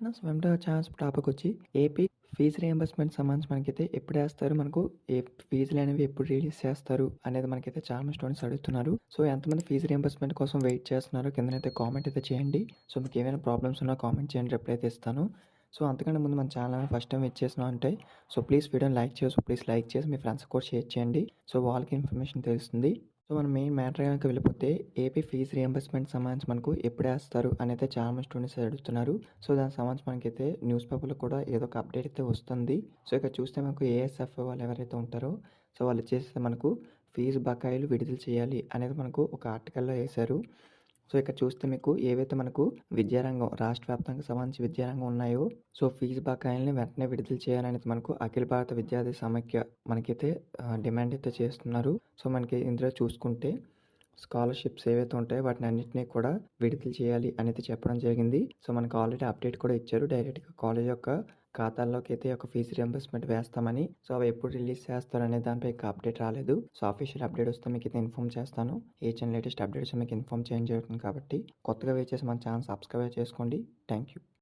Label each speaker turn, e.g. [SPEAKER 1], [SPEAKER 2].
[SPEAKER 1] నా స్విమ్‌లో chance టాపికొచ్చి AP fees reimbursement సంబంధించి మనకైతే ఎప్పుడేస్తారు? మనకు ఫీజులనేవి ఎప్పుడు రిలీజ్ చేస్తారు? అనేది మనకైతే చాలా మంది స్టూడెంట్స్ అడుగుతున్నారు. సో, ఎంతమంది ఫీజ్ రీయింబర్స్‌మెంట్ కోసం వెయిట్ చేస్తున్నారో కిందనైతే కామెంట్ అయితే చేయండి. సో, మీకేమైనా ప్రాబ్లమ్స్ ఉన్నా కామెంట్ చేయండి. రిప్లై అయితే ఇస్తాను. సో, అంతకంటే ముందు మన ఛానల్‌ని ఫస్ట్ టైమ్ విచ్చేసినావు అంటే ప్లీజ్ వీడియోని లైక్ చేసి మీ ఫ్రెండ్స్‌కి కూడా షేర్ చేయండి. సో, వాళ్ళకి ఇన్ఫర్మేషన్ తెలుస్తుంది. సో, మనం మెయిన్ మ్యాటర్ గనక వెళ్ళిపోతే ఏపీ ఫీజ్ రీయింబర్స్‌మెంట్ సంబంధించి మనకు ఎప్పుడేస్తారు అనైతే చాలా మంది స్టూడెంట్స్ అడుగుతున్నారు. సో, దానికి సంబంధించి మనకైతే న్యూస్ పేపర్‌లో కూడా ఏదో ఒక అప్డేట్ అయితే వస్తుంది. సో, ఇక్కడ చూస్తే మనకు ఏఎస్ఎఫ్ వాళ్ళు ఎవరైతే ఉంటారో సో, వాళ్ళు వచ్చేసి మనకు ఫీజు బకాయిలు విడుదల చేయాలి అనేది మనకు ఒక ఆర్టికల్‌లో ఏశారు. సో, ఇక్కడ చూస్తే మీకు ఏవైతే మనకు విద్యారంగం రాష్ట్ర వ్యాప్తంగా సంబంధించి విద్యారంగం ఉన్నాయో సో, ఫీజు బకాయిల్ని వెంటనే విడుదల చేయాలనేది మనకు అఖిల భారత విద్యార్థి సమైక్య మనకైతే డిమాండ్ అయితే చేస్తున్నారు. సో, మనకి ఇందులో చూసుకుంటే స్కాలర్‌షిప్స్ ఏవైతే ఉంటాయో వాటినన్నిటిని కూడా విడుదల చేయాలి అనేది చెప్పడం జరిగింది. సో, మనకు ఆల్రెడీ అప్డేట్ కూడా ఇచ్చారు. డైరెక్ట్‌గా కాలేజ్ యొక్క ఖాతాల్లోకైతే ఒక ఫీజు రీయింబర్స్‌మెంట్ వేస్తామని. సో, అవి ఎప్పుడు రిలీజ్ చేస్తారనే దానిపై ఇంకా అప్డేట్ రాలేదు. సో, అఫీషియల్ అప్డేట్ వస్తే మీకైతే ఇన్ఫార్మ్ చేస్తాను. ఈచ్ అండ్ లేటెస్ట్ అప్డేట్స్ మీకు ఇన్ఫార్మ్ చేయడం జరుగుతుంది కాబట్టి కొత్తగా వచ్చేసి మన ఛానల్ సబ్స్క్రైబ్ చేసుకోండి. Thank you.